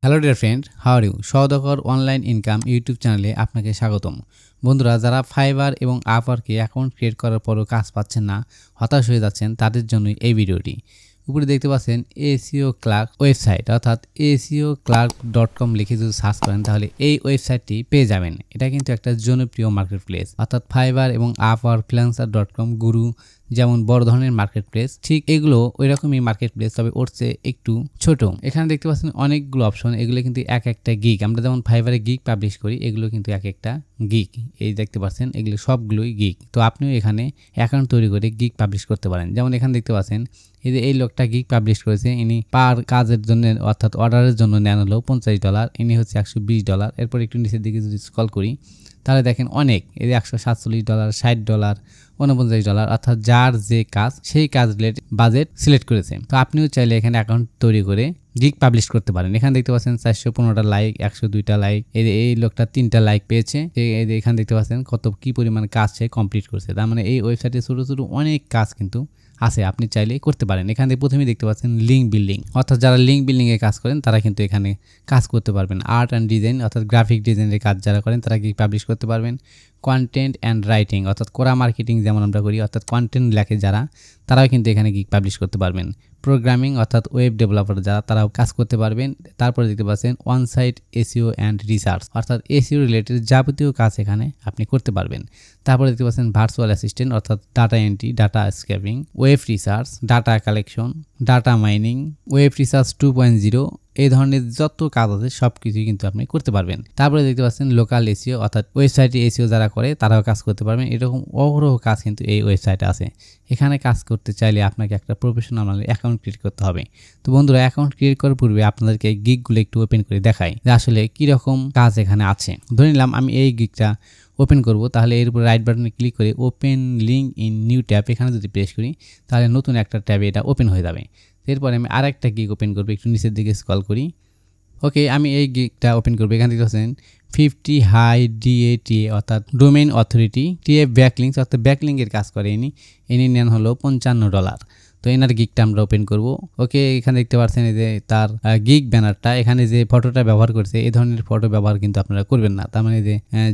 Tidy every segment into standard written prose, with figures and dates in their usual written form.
Hello dear friend, how are you? Saudagar online income YouTube চ্যানেলে আপনাকে স্বাগতম। বন্ধুরা, যারা ফাইবার এবং আপওয়ার্কে অ্যাকাউন্ট ক্রিয়েট করার পরও কাজ পাচ্ছেন না, হতাশ হয়ে যাচ্ছেন, তাদের জন্যই এই ভিডিওটি। উপরে দেখতে পাচ্ছেন এসইও ক্লার্ক ওয়েবসাইট, অর্থাৎ SEOclerk.com লিখে যদি সার্চ করেন তাহলে এই ওয়েবসাইটটি পেয়ে যাবেন। এটা কিন্তু একটা জনপ্রিয় মার্কেট প্লেস, অর্থাৎ ফাইবার এবং আপওয়ার্ক, ফ্রিল্যান্সার.com, গুরু যেমন বড় ধরনের মার্কেট প্লেস, ঠিক এগুলো ওই রকমই মার্কেট প্লেস, তবে ওর চেয়ে একটু ছোট। এখানে দেখতে পাচ্ছেন অনেকগুলো অপশন, এগুলো কিন্তু এক একটা গিগ। আমরা যেমন ফাইবারে গিগ পাবলিশ করি, এগুলো কিন্তু এক একটা গিগ। এই দেখতে পাচ্ছেন এগুলো সবগুলোই গিগ। তো আপনিও এখানে অ্যাকাউন্ট তৈরি করে গিগ পাবলিশ করতে পারেন। যেমন এখানে দেখতে পাচ্ছেন এই লোকটা গিগ পাবলিশ করেছে, ইনি পার কাজের জন্য অর্থাৎ অর্ডারের জন্য নেন হলো $50, ইনি হচ্ছে $120। এরপর একটু নিচের দিকে যদি স্ক্রল করি তাহলে দেখেন অনেক, এই $147, $60, $49, অর্থাৎ যার যে কাজ সেই কাজ রিলেটেড বাজেট সিলেক্ট করেছে। তো আপনিও চাইলে এখানে অ্যাকাউন্ট তৈরি করে গিগ পাবলিশ করতে পারেন। এখানে দেখতে পাচ্ছেন 415টা লাইক, 102টা লাইক, এই লোকটা 3টা লাইক পেয়েছে। এখানে দেখতে পাচ্ছেন কত কি পরিমাণ কাজ সে কমপ্লিট করছে। তার মানে এই ওয়েবসাইটে ছোট ছোট অনেক কাজ কিন্তু আছে, আপনি চাইলে করতে পারেন। এখানে প্রথমেই দেখতে পাচ্ছেন লিঙ্ক বিল্ডিং, অর্থাৎ যারা লিঙ্ক বিল্ডিং এ কাজ করেন তারা কিন্তু এখানে কাজ করতে পারবেন। আর্ট অ্যান্ড ডিজাইন, অর্থাৎ গ্রাফিক ডিজাইনের কাজ যারা করেন তারা গিগ পাবলিশ করতে পারবেন। কন্টেন্ট অ্যান্ড রাইটিং, অর্থাৎ কোরা মার্কেটিং যেমন আমরা করি, অর্থাৎ কন্টেন্ট লেখে যারা, তারাও কিন্তু এখানে গিগ পাবলিশ করতে পারবেন। প্রোগ্রামিং, অর্থাৎ ওয়েব ডেভেলপার যারা, তারাও কাজ করতে পারবেন। তারপরে দেখতে পাচ্ছেন one site SEO and research, অর্থাৎ এসইও রিলেটেড যাবতীয় কাজ এখানে আপনি করতে পারবেন। তারপরে দেখতে পাচ্ছেন ভার্চুয়াল অ্যাসিস্ট্যান্ট, অর্থাৎ data entry, data scraping, web research, data collection, data mining, web research 2.0, এই ধরনের যত কাজ আছে সব কিছুই কিন্তু আপনি করতে পারবেন। তারপরে দেখতে পাচ্ছেন লোকাল এসইও, অর্থাৎ ওয়েবসাইটে এসইও যারা করে তারাও কাজ করতে পারবেন। এরকম অহরহ কাজ কিন্তু এই ওয়েবসাইটে আছে। এখানে কাজ করতে চাইলে আপনাকে একটা প্রফেশনাল অ্যাকাউন্ট ক্রিয়েট করতে হবে। তো বন্ধুরা, অ্যাকাউন্ট ক্রিয়েট করার পূর্বে আপনাদেরকে গিগগুলো একটু ওপেন করে দেখাই যে আসলে কীরকম কাজ এখানে আছে। ধরে নিলাম আমি এই গিগটা ওপেন করব, তাহলে এর উপর রাইট বাটনে ক্লিক করে open link in new tab এখানে যদি প্রেস করি তাহলে নতুন একটা ট্যাবে এটা ওপেন হয়ে যাবে। এরপরে আমি আরেকটা গিগ ওপেন করবো, একটু নিচের দিকে স্ক্রল করি। ওকে, আমি এই গিগটা ওপেন করবো। এখানে দেখতে পাচ্ছেন 50 হাই DATA, অর্থাৎ ডোমেইন অথরিটি, টিএফ ব্যাকলিংস, অর্থাৎ ব্যাকলিংকের কাজ করে ইনি নেন হলো $55। তো এনার গিগটা আমরা ওপেন করব। ওকে, এখানে দেখতে পাচ্ছেন এই যে তার গিগ ব্যানারটা, এখানে যে ফটোটা ব্যবহার করছে এই ধরনের ফটো ব্যবহার কিন্তু আপনারা করবেন না। তার মানে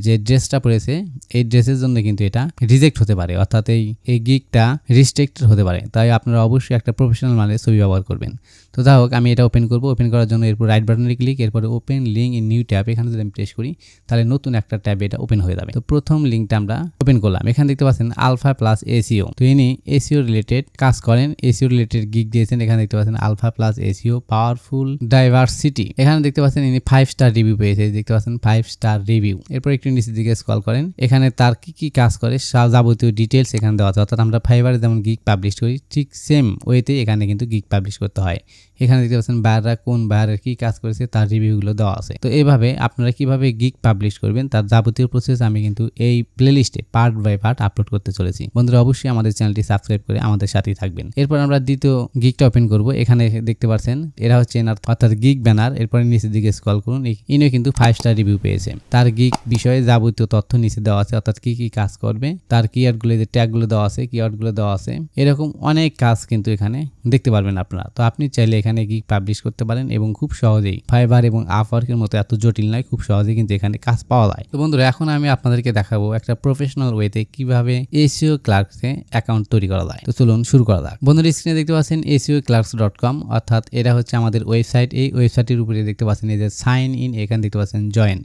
যে ড্রেসটা পরেছে এই ড্রেসের জন্য কিন্তু এটা রিজেক্ট হতে পারে, অর্থাৎ এই গিগটা রিস্ট্রিক্টেড হতে পারে। তাই আপনারা অবশ্যই একটা প্রফেশনাল মানের ছবি ব্যবহার করবেন। তো যাই হোক, আমি এটা ওপেন করব। ওপেন করার জন্য এরপর রাইট বাটনে ক্লিক, এরপরে open link in new tab এখানে যদি আমি প্রেস করি তাহলে নতুন একটা ট্যাবে এটা ওপেন হয়ে যাবে। তো প্রথম লিঙ্কটা আমরা ওপেন করলাম। এখানে দেখতে পাচ্ছেন আলফা প্লাস এসইও, তো ইনি এসইও রিলেটেড কাজ করেন, এসইও রিলেটেড গিগ দিয়েছেন। এখানে দেখতে পাচ্ছেন alpha plus SEO powerful diversity, এখানে দেখতে পাচ্ছেন ইনি 5 স্টার রিভিউ পেয়েছে, দেখতে পাচ্ছেন 5 স্টার রিভিউ। এরপর একটু নিচের দিকে স্ক্রল করেন, এখানে তার কি কাজ করে যাবতীয় ডিটেলস এখানে দেওয়া আছে। অর্থাৎ আমরা ফাইবারে যেমন গিগ পাবলিশ করি ঠিক সেম ওয়েতে এখানে কিন্তু গিগ পাবলিশ করতে হয়। এখানে দেখতে পাচ্ছেন বায়াররা কোন বায়ারের কি কাজ করেছে তার রিভিউগুলো দেওয়া আছে। তো এইভাবে আপনারা কিভাবে গিগ পাবলিশ করবেন তার যাবতীয় প্রসেস আমি কিন্তু এই প্লেলিস্টে পার্ট বাই পার্ট আপলোড করতে চলেছি। বন্ধুরা, অবশ্যই আমাদের চ্যানেলটি সাবস্ক্রাইব করে আমাদের সাথেই থাকবেন। এরপর আমরা দ্বিতীয় গিগটা ওপেন করব। এখানে দেখতে পাচ্ছেন এরা হচ্ছে এনার অর্থাৎ গিগ ব্যানার। এরপরে নিচের দিকে স্ক্রল করুন, ইনিও কিন্তু 5 স্টার রিভিউ পেয়েছে। তার গিগ বিষয়ে যাবতীয় তথ্য নিচে দেওয়া আছে, অর্থাৎ কি কাজ করবে, তার কিওয়ার্ডগুলো, যে ট্যাগগুলো দেওয়া আছে, কিওয়ার্ডগুলো দেওয়া আছে। এরকম অনেক কাজ কিন্তু এখানে দেখতে পারবেন আপনারা। তো আপনি চাইলে এখানে গিগ পাবলিশ করতে পারেন এবং খুব সহজেই ফাইবার এবং আপওয়ার্কের মতো এত জটিল নয়, খুব সহজেই কিন্তু এখানে কাজ পাওয়া যায়। তো বন্ধুরা, এখন আমি আপনাদেরকে দেখাবো একটা প্রফেশনাল ওয়েতে কিভাবে এসইও ক্লার্কসে অ্যাকাউন্ট তৈরি করা যায়। তো চলুন শুরু করা যাক। বন্ধুরা, স্ক্রিনে দেখতে পাচ্ছেন SEOclerks.com, অর্থাৎ এরা হচ্ছে আমাদের ওয়েবসাইট। এই ওয়েবসাইটের উপরে দেখতে পাচ্ছেন এই যে সাইন ইন, এখানে দেখতে পাচ্ছেন জয়েন।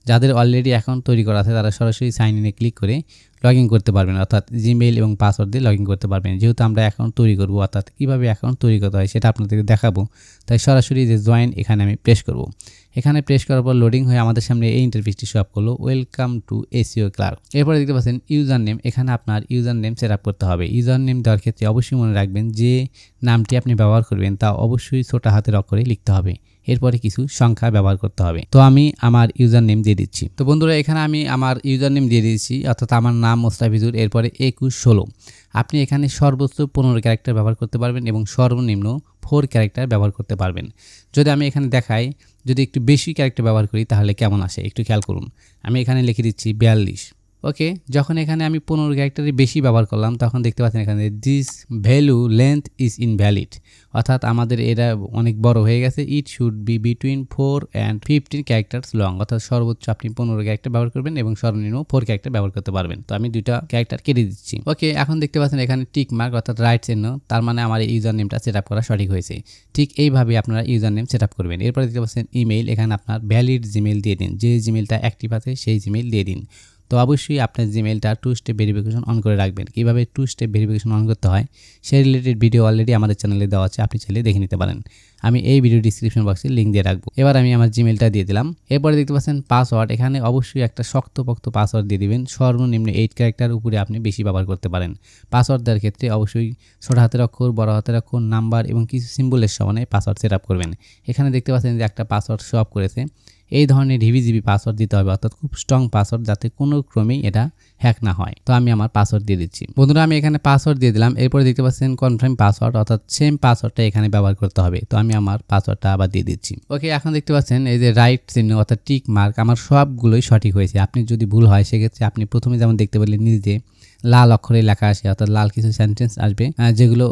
যাদের অলরেডি অ্যাকাউন্ট তৈরি করা আছে তারা সরাসরি সাইন ইনে ক্লিক করে লগ ইন করতে পারবেন, অর্থাৎ জিমেইল এবং পাসওয়ার্ড দিয়ে লগ ইন করতে পারবেন। যেহেতু আমরা অ্যাকাউন্ট তৈরি করব, অর্থাৎ কীভাবে অ্যাকাউন্ট তৈরি করতে হয় সেটা আপনাদেরকে দেখাবো, তাই সরাসরি যে জয়েন এখানে আমি প্রেস করব। এখানে প্রেস করার পর লোডিং হয়ে আমাদের সামনে এই ইন্টারফেসটি শো আপ করলো, ওয়েলকাম টু এসইও ক্লার্ক। এরপরে দেখতে পাচ্ছেন ইউজার নেম, এখানে আপনার ইউজার নেম সেট আপ করতে হবে। ইউজার নেম দেওয়ার ক্ষেত্রে অবশ্যই মনে রাখবেন যে নামটি আপনি ব্যবহার করবেন তা অবশ্যই ছোট হাতের অক্ষরে লিখতে হবে। এরপরে কিছু সংখ্যা ব্যবহার করতে হবে। তো আমি আমার ইউজার নেম দিয়ে দিচ্ছি। তো বন্ধুরা, এখানে আমি আমার ইউজার নেম দিয়ে দিচ্ছি, অর্থাৎ আমার নাম মোস্তাফিজুর, এরপরে 2116। আপনি এখানে সর্বোচ্চ 15 ক্যারেক্টার ব্যবহার করতে পারবেন এবং সর্বনিম্ন 4 ক্যারেক্টার ব্যবহার করতে পারবেন। যদি আমি এখানে দেখাই, যদি একটু বেশি ক্যারেক্টার ব্যবহার করি তাহলে কেমন আসে একটু খেয়াল করুন। আমি এখানে লিখে দিচ্ছি 42। ওকে, যখন এখানে আমি 15 ক্যারেক্টারের বেশি ব্যবহার করলাম তখন দেখতে পাচ্ছেন এখানে this value length is invalid, অর্থাৎ আমাদের এটা অনেক বড় হয়ে গেছে। It should be between 4 and 15 characters long, অর্থাৎ সর্বোচ্চ আপনি 15 ক্যারেক্টার ব্যবহার করবেন এবং সর্বনিম্ন 4 ক্যারেক্টার ব্যবহার করতে পারবেন। তো আমি 2টা ক্যারেক্টার কেটে দিচ্ছি। ওকে, এখন দেখতে পাচ্ছেন এখানে টিক মার্ক অর্থাৎ রাইট চিহ্ন, তার মানে আমার এই ইউজার নেমটা সেট আপ করা সঠিক হয়েছে। ঠিক এইভাবে আপনারা ইউজার নেম সেট আপ করবেন। এরপরে দেখতে পাচ্ছেন ইমেইল, এখানে আপনার ভ্যালিড জিমেইল দিয়ে দিন, যে জিমেইলটা অ্যাক্টিভ আছে সেই জিমেইল দিয়ে দিন। তো অবশ্যই আপনার জিমেইলটা 2 স্টেপ ভেরিফিকেশন অন করে রাখবেন। কীভাবে 2 স্টেপ ভেরিফিকেশন অন করতে হয় সেই রিলেটেড ভিডিও অলরেডি আমাদের চ্যানেলে দেওয়া আছে, আপনি চাইলে দেখে নিতে পারেন। আমি এই ভিডিও ডিসক্রিপশন বক্সে লিঙ্ক দিয়ে রাখবো। এবার আমি আমার জিমেইলটা দিয়ে দিলাম। এরপরে দেখতে পাচ্ছেন পাসওয়ার্ড, এখানে অবশ্যই একটা শক্তপোক্ত পাসওয়ার্ড দিয়ে দিবেন। সর্বনিম্ন 8 ক্যারেক্টার উপরে আপনি বেশি ব্যবহার করতে পারেন। পাসওয়ার্ড দেওয়ার ক্ষেত্রে অবশ্যই ছোট হাতের অক্ষর, বড় হাতের অক্ষর, নাম্বার এবং কিছু সিম্বলের সমানে পাসওয়ার্ড সেট আপ করবেন। এখানে দেখতে পাচ্ছেন যে একটা পাসওয়ার্ড শো আপ করেছে। এই ধরনের হিবিজিবি পাসওয়ার্ড দিতে হবে, অর্থাৎ খুব স্ট্রং পাসওয়ার্ড, যাতে কোনো ক্রমেই এটা হ্যাক না হয়। তো আমি আমার পাসওয়ার্ড দিয়ে দিচ্ছি। বন্ধুরা আমি এখানে পাসওয়ার্ড দিয়ে দিলাম। এরপরে দেখতে পাচ্ছেন কনফার্ম পাসওয়ার্ড, অর্থাৎ সেম পাসওয়ার্ডটা এখানে ব্যবহার করতে হবে। তো আমি আমার পাসওয়ার্ডটা আবার দিয়ে দিচ্ছি। ওকে, এখন দেখতে পাচ্ছেন এই যে রাইট চিহ্ন অর্থাৎ টিক মার্ক, আমার সবগুলোই সঠিক হয়েছে। আপনি যদি ভুল হয় সেক্ষেত্রে আপনি প্রথমে যেমন দেখতে পেলেন নিজে লাল অক্ষরে লেখা আসে, অর্থাৎ লাল কিছু সেন্টেন্স আসবে যেগুলো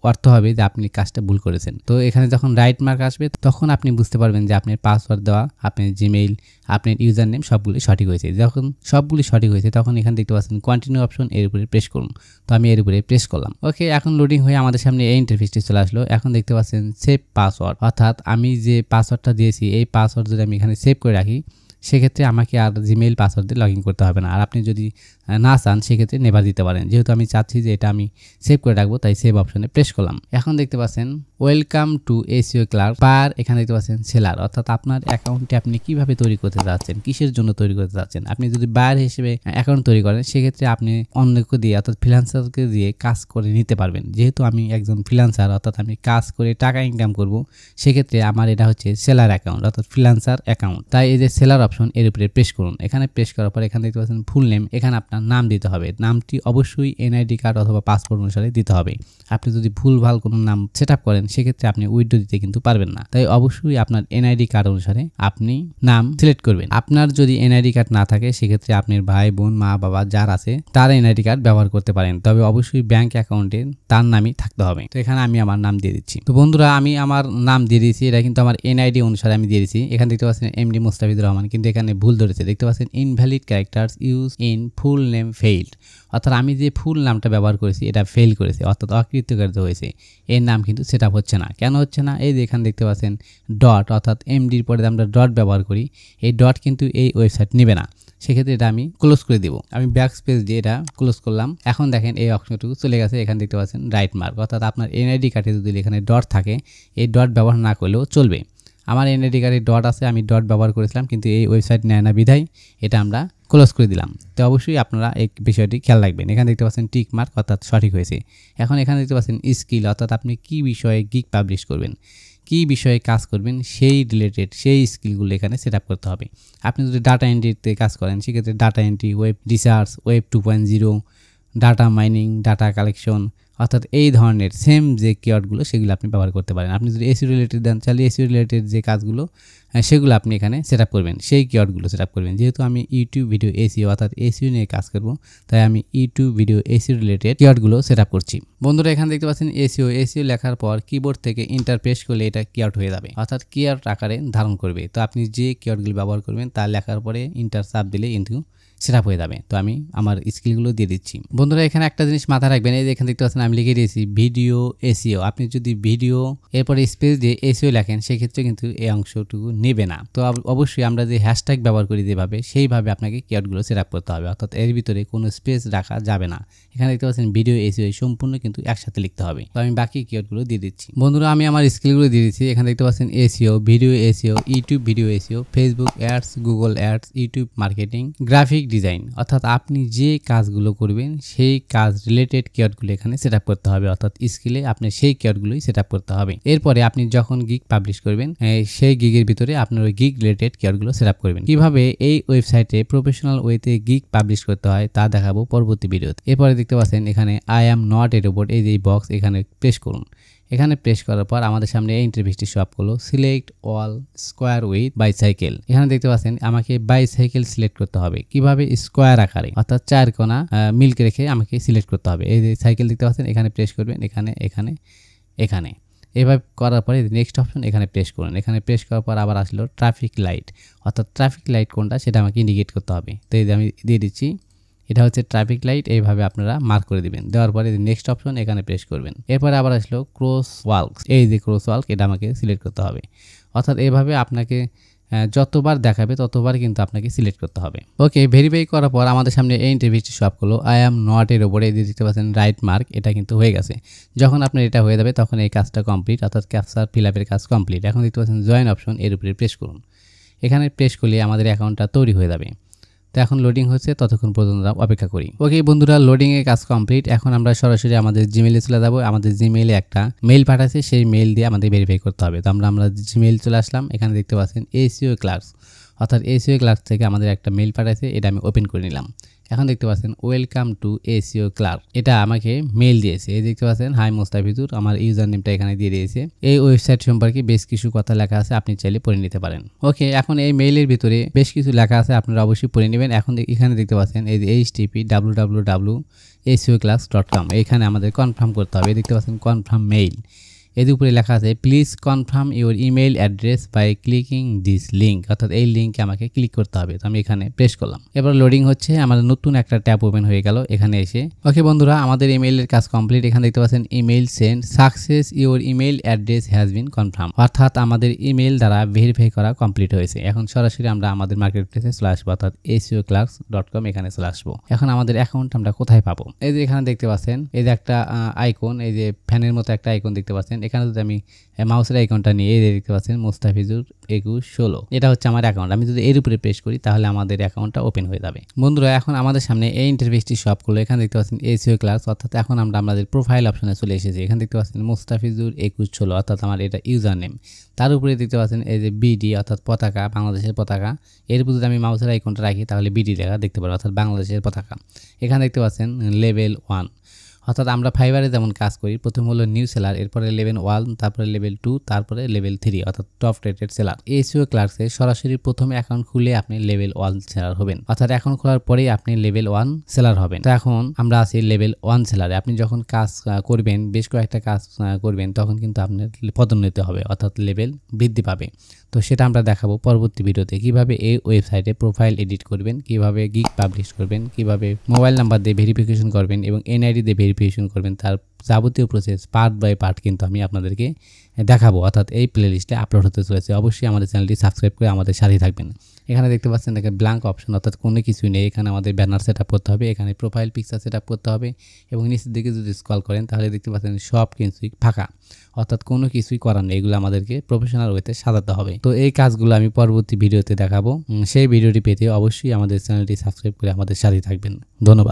অর্থ হবে যে আপনি কাজটা ভুল করেছেন। তো এখানে যখন রাইট মার্ক আসবে তখন আপনি বুঝতে পারবেন যে আপনার পাসওয়ার্ড দেওয়া, আপনার জিমেইল, আপনার ইউজার নেম সবগুলি সঠিক হয়েছে। যখন সবগুলি সঠিক হয়েছে তখন এখানে দেখতে পাচ্ছেন কন্টিনিউ অপশন, এর উপরে প্রেস করুন। তো আমি এর উপরে প্রেস করলাম। ওকে, এখন লোডিং হয়ে আমাদের সামনে এই ইন্টারফেসটি চলে আসলো। এখন দেখতে পাচ্ছেন সেভ পাসওয়ার্ড, অর্থাৎ আমি যে পাসওয়ার্ডটা দিয়েছি এই পাসওয়ার্ড যদি আমি এখানে সেভ করে রাখি সেক্ষেত্রে আমাকে আর জিমেইল পাসওয়ার্ড দিয়ে লগ ইন করতে হবে না। আর আপনি যদি না চান সেক্ষেত্রে নেভার দিতে পারেন। যেহেতু আমি চাচ্ছি যে এটা আমি সেভ করে রাখবো তাই সেভ অপশনে প্রেস করলাম। এখন দেখতে পাচ্ছেন ওয়েলকাম টু এসইও ক্লার্ক পার, এখানে দেখতে পাচ্ছেন সেলার, অর্থাৎ আপনার অ্যাকাউন্টটি আপনি কিভাবে তৈরি করতে যাচ্ছেন, কিসের জন্য তৈরি করতে যাচ্ছেন। আপনি যদি বায়ার হিসেবে অ্যাকাউন্ট তৈরি করেন সেক্ষেত্রে আপনি অন্যকে দিয়ে অর্থাৎ ফ্রিল্যান্সারকে দিয়ে কাজ করে নিতে পারবেন। যেহেতু আমি একজন ফ্রিল্যান্সার, অর্থাৎ আমি কাজ করে টাকা ইনকাম করব, সেক্ষেত্রে আমার এটা হচ্ছে সেলার অ্যাকাউন্ট অর্থাৎ ফ্রিল্যান্সার অ্যাকাউন্ট। তাই এই যে সেলার অপশন এর উপরে প্রেস করুন। এখানে প্রেস করার পর এখানে দেখতে পাচ্ছেন ফুল নেম, এখানে আপনার নাম দিতে হবে। নামটি অবশ্যই এনআইডি কার্ড অথবা পাসপোর্ট অনুসারে দিতে হবে। আপনি যদি ভুলভাল কোনো নাম সেট আপ করেন সেক্ষেত্রে আপনি উইথড্র দিতে কিন্তু পারবেন না। তাই অবশ্যই আপনার এনআইডি কার্ড অনুসারে আপনি নাম সিলেক্ট করবেন। আপনার যদি এনআইডি কার্ড না থাকে সেক্ষেত্রে আপনার ভাই বোন মা বাবা যার আছে তার এনআইডি কার্ড ব্যবহার করতে পারেন, তবে অবশ্যই ব্যাংক অ্যাকাউন্টে তার নামই থাকতে হবে। তো এখানে আমি আমার নাম দিয়ে দিচ্ছি। তো বন্ধুরা আমি আমার নাম দিয়ে দিয়েছি, এটা কিন্তু আমার এনআইডি অনুসারে আমি দিয়ে দিয়েছি। এখানে দেখতে পাচ্ছেন এমডি মুস্তাফিজুর রহমান, কিন্তু এখানে ভুল ধরেছে। দেখতে পাচ্ছেন invalid characters use in full name failed, অর্থাৎ আমি যে ফুল নামটা ব্যবহার করেছি এটা ফেল করেছে, অর্থাৎ অকৃতকার্য হয়েছে। এর নাম কিন্তু সেট আপ হচ্ছে না। কেন হচ্ছে না? এই যে এখানে দেখতে পাচ্ছেন ডট, অর্থাৎ এমডির পরে আমরা ডট ব্যবহার করি, এই ডট কিন্তু এই ওয়েবসাইট নেবে না। সেক্ষেত্রে এটা আমি ক্লোজ করে দিব। আমি ব্যাক স্পেস দিয়ে এটা ক্লোজ করলাম। এখন দেখেন এই অপশনটুকু চলে গেছে। এখানে দেখতে পাচ্ছেন রাইট মার্ক, অর্থাৎ আপনার এনআইডি কার্ডে যদি এখানে ডট থাকে এই ডট ব্যবহার না করলেও চলবে। আমার এনআইডি কার্ডে ডট আছে, আমি ডট ব্যবহার করেছিলাম কিন্তু এই ওয়েবসাইট নেয় না বিধায় এটা আমরা ক্লোজ করে দিলাম। তো অবশ্যই আপনারা এই বিষয়টি খেয়াল রাখবেন। এখানে দেখতে পাচ্ছেন টিক মার্ক, অর্থাৎ সঠিক হয়েছে। এখন এখানে দেখতে পাচ্ছেন স্কিল, অর্থাৎ আপনি কি বিষয়ে গিগ পাবলিশ করবেন, কি বিষয়ে কাজ করবেন সেই রিলেটেড সেই স্কিলগুলো এখানে সেট আপ করতে হবে। আপনি যদি ডাটা এন্ট্রিতে কাজ করেন সেক্ষেত্রে data entry, web research, web 2.0, data mining, data collection, অর্থাৎ এই ধরনের সেম যে কিওয়ার্ডগুলো সেগুলো আপনি ব্যবহার করতে পারেন। আপনি যদি এসইও রিলেটেড দেন তাহলে এসইও রিলেটেড যে কাজগুলো সেগুলো আপনি এখানে সেট আপ করবেন, সেই কিওয়ার্ডগুলো সেট আপ করবেন। যেহেতু আমি ইউটিউব ভিডিও এসইও অর্থাৎ এসইও নিয়ে কাজ করব, তাই আমি ইউটিউব ভিডিও এসইও রিলেটেড কিওয়ার্ডগুলো সেট আপ করছি। বন্ধুরা এখানে দেখতে পাচ্ছেন এসইও লেখার পর কিবোর্ড থেকে ইন্টার প্রেস করলে এটা কিওয়ার্ড হয়ে যাবে, অর্থাৎ কিওয়ার্ড আকারে ধারণ করবে। তো আপনি যে কিওয়ার্ডগুলো ব্যবহার করবেন তা লেখার পরে ইন্টার চাপ দিলে কিন্তু সেট আপ হয়ে যাবে। তো আমি আমার স্কিলগুলো দিয়ে দিচ্ছি। বন্ধুরা এখানে একটা জিনিস মাথায় রাখবেন, এই যে এখানে দেখতে পাচ্ছেন আমি লিখে দিয়েছি ভিডিও এসইও। আপনি যদি ভিডিও এরপরে স্পেস দিয়ে এসইও লেখেন সেক্ষেত্রে কিন্তু এই অংশটুকু নেবে না। তো অবশ্যই আমরা যে হ্যাশট্যাগ ব্যবহার করি যেভাবে সেইভাবে আপনাকে কিওয়ার্ডগুলো সেট আপ করতে হবে, অর্থাৎ এর ভিতরে কোনো স্পেস রাখা যাবে না। এখানে দেখতে পাচ্ছেন ভিডিও এসইও সম্পূর্ণ কিন্তু একসাথে লিখতে হবে। তো আমি বাকি কিওয়ার্ডগুলো দিয়ে দিচ্ছি। বন্ধুরা আমি আমার স্কিলগুলো দিয়ে দিচ্ছি। এখানে দেখতে পাচ্ছেন SEO, video SEO, YouTube video SEO, Facebook ads, Google ads, YouTube marketing, graphic design, অর্থাৎ আপনি যে কাজগুলো করবেন সেই কাজ রিলেটেড কিওয়ার্ডগুলো এখানে সেট আপ করতে হবে, অর্থাৎ স্কিলে আপনি সেই কিওয়ার্ডগুলোই সেট আপ করতে হবে। এরপরে আপনি যখন গিগ পাবলিশ করবেন সেই গিগের ভিতরে আপনার ওই গিগ রিলেটেড কিওয়ার্ডগুলো সেট আপ করবেন। কিভাবে এই ওয়েবসাইটে প্রফেশনাল ওয়েতে গিগ পাবলিশ করতে হয় তা দেখাবো পরবর্তী ভিডিওতে। এরপরে দেখতে পাচ্ছেন এখানে I am not a robot, এই যে বক্স এখানে প্রেস করুন। এখানে প্রেস করার পর আমাদের সামনে এই ইন্টারফেসটি শো আপ করলো, select all square with bicycle. এখানে দেখতে পাচ্ছেন আমাকে বাইসাইকেল সিলেক্ট করতে হবে, কিভাবে স্কোয়ার আকারে অর্থাৎ 4 কোণা মিল্ক রেখে আমাকে সিলেক্ট করতে হবে। এই যে সাইকেল দেখতে পাচ্ছেন এখানে প্রেস করবেন, এখানে এভাবে করার পরে নেক্সট অপশন এখানে প্রেস করুন। এখানে প্রেস করার পর আবার আসলো ট্রাফিক লাইট, অর্থাৎ ট্রাফিক লাইট কোনটা সেটা আমাকে ইন্ডিকেট করতে হবে। তো এই যে আমি দিয়ে দিচ্ছি, এটা হচ্ছে ট্রাফিক লাইট। এইভাবে আপনারা মার্ক করে দিবেন। দেওয়ার পরে নেক্সট অপশন এখানে প্রেস করবেন। এরপরে আবার আসলো ক্রস ওয়াল্ক, এই যে ক্রস ওয়াল্ক এটা আমাকে সিলেক্ট করতে হবে। অর্থাৎ এইভাবে আপনাকে যতবার দেখাবে ততবার কিন্তু আপনাকে সিলেক্ট করতে হবে। ওকে, ভেরিফাই করার পর আমাদের সামনে এই ইন্টারফেসটি শো আপ করলো, আই অ্যাম নট এর উপরে এই যে দেখতে পাচ্ছেন রাইট মার্ক, এটা কিন্তু হয়ে গেছে। যখন আপনার এটা হয়ে যাবে তখন এই কাজটা কমপ্লিট, অর্থাৎ ক্যাপচার ফিল আপের কাজ কমপ্লিট। এখন দেখতে পাচ্ছেন জয়েন অপশন, এর উপরে প্রেস করুন। এখানে প্রেস করলে আমাদের অ্যাকাউন্টটা তৈরি হয়ে যাবে। তো এখন লোডিং হচ্ছে, ততক্ষণ পর্যন্ত অপেক্ষা করি। ওকে বন্ধুরা, লোডিংয়ের কাজ কমপ্লিট। এখন আমরা সরাসরি আমাদের জিমেইলে চলে যাব। আমাদের জিমেইলে একটা মেইল পাঠাচ্ছে, সেই মেইল দিয়ে আমাদের ভেরিফাই করতে হবে। তো আমরা জিমেইল চলে আসলাম। এখানে দেখতে পাচ্ছেন এসইও ক্লার্কস, অর্থাৎ এসইও ক্লার্কস থেকে আমাদের একটা মেইল পাঠাচ্ছে, এটা আমি ওপেন করে নিলাম। এখন দেখতে পাচ্ছেন ওয়েলকাম টু এসইও ক্লার্ক, এটা আমাকে মেইল দিয়েছে। এই দেখতে পাচ্ছেন হাই মোস্তাফিজুর, আমার ইউজার নেমটা এখানে দিয়ে দিয়েছে। এই ওয়েবসাইট সম্পর্কে বেশ কিছু কথা লেখা আছে, আপনি চাইলে পড়ে নিতে পারেন। ওকে, এখন এই মেইলের ভিতরে বেশ কিছু লেখা আছে, আপনারা অবশ্যই পড়ে নেবেন। এখন এখানে দেখতে পাচ্ছেন এই যে http www.seoclarks.com, এইখানে আমাদের কনফার্ম করতে হবে। এই দেখতে পাচ্ছেন কনফার্ম মেইল, এর উপরে লেখা আছে please confirm your email address by clicking this link, অর্থাৎ এই লিঙ্কে আমাকে ক্লিক করতে হবে। তো আমি এখানে প্রেস করলাম। এবার লোডিং হচ্ছে, আমাদের নতুন একটা ট্যাব ওপেন হয়ে গেল এখানে এসে। ওকে বন্ধুরা, আমাদের ইমেইলের কাজ কমপ্লিট। এখানে দেখতে পাচ্ছেন email send success, your email address has been confirm, অর্থাৎ আমাদের ইমেইল দ্বারা ভেরিফাই করা কমপ্লিট হয়েছে। এখন সরাসরি আমরা আমাদের মার্কেট প্লেসে চলে আসবো, অর্থাৎ seoclarks.com এখানে চলে আসবো। এখন আমাদের অ্যাকাউন্ট আমরা কোথায় পাবো? এই যে এখানে দেখতে পাচ্ছেন এই যে একটা আইকন, এই যে ফ্যানের মতো একটা আইকন দেখতে পাচ্ছেন। এখানে যদি আমি মাউসের আইকনটা নিয়ে দেখতে পাচ্ছেন মুস্তাফিজুর 2116, এটা হচ্ছে আমার অ্যাকাউন্ট। আমি যদি এর উপরে প্রেস করি তাহলে আমাদের অ্যাকাউন্টটা ওপেন হয়ে যাবে। বন্ধুরা, এখন আমাদের সামনে এই ইন্টারফেসটি শো আপ করলো। এখানে দেখতে পাচ্ছেন এসইও ক্লার্কস, অর্থাৎ এখন আমরা আমাদের প্রোফাইল অপশনে চলে এসেছি। এখানে দেখতে পাচ্ছেন মুস্তাফিজুর 2116, অর্থাৎ আমার এটা ইউজার নেম। তার উপরে দেখতে পাচ্ছেন এই যে বিডি, অর্থাৎ পতাকা, বাংলাদেশের পতাকা। এর উপরে যদি আমি মাউসের আইকনটা রাখি তাহলে বিডি লেখা দেখতে পারবো, অর্থাৎ বাংলাদেশের পতাকা। এখানে দেখতে পাচ্ছেন লেভেল 1, অর্থাৎ আমরা ফাইবারে যেমন কাজ করি, প্রথম হলো নিউ সেলার, এরপরে লেভেল 1, তারপরে লেভেল 2, তারপরে লেভেল 3, অর্থাৎ টপ রেটেড সেলার। এসইও ক্লার্কসে সরাসরি প্রথমে অ্যাকাউন্ট খুলে আপনি লেভেল 1 সেলার হবেন, অর্থাৎ অ্যাকাউন্ট খোলার পরেই আপনি লেভেল 1 সেলার হবেন। তো এখন আমরা আছি লেভেল 1 সেলারে। আপনি যখন কাজ করবেন, বেশ কয়েকটা কাজ করবেন, তখন কিন্তু আপনার পদোন্নতি হবে, অর্থাৎ লেভেল বৃদ্ধি পাবে। তো সেটা আমরা দেখাবো পরবর্তী ভিডিওতে, কিভাবে এই ওয়েবসাইটে প্রোফাইল এডিট করবেন, কিভাবে গিগ পাবলিশ করবেন, কিভাবে মোবাইল নাম্বার দিয়ে ভেরিফিকেশন করবেন এবং এনআইডি দিয়ে ভেরিফিকেশন করবেন, তার যাবতীয় প্রসেস পার্ট বাই পার্ট কিন্তু আমি আপনাদেরকে দেখাবো, অর্থাৎ এই প্লেলিস্টে আপলোড হতে চলেছে। অবশ্যই আমাদের চ্যানেলটি সাবস্ক্রাইব করে আমাদের সাথে থাকবেন। এখানে দেখতে পাচ্ছেন দেখেন ব্ল্যাঙ্ক অপশন, অর্থাৎ কোনো কিছুই নেই। এখানে আমাদের ব্যানার সেট আপ করতে হবে, এখানে প্রোফাইল পিকচার সেট আপ করতে হবে এবং নিচের দিকে যদি স্ক্রল করেন তাহলে দেখতে পাচ্ছেন সব কিছুই ফাঁকা, অর্থাৎ কোনো কিছুই করার নেই। এগুলো আমাদেরকে প্রফেশনাল ওয়েতে সাজাতে হবে। তো এই কাজগুলো আমি পরবর্তী ভিডিওতে দেখাবো। সেই ভিডিওটি পেতে অবশ্যই আমাদের চ্যানেলটি সাবস্ক্রাইব করে আমাদের সাথে থাকবেন। ধন্যবাদ।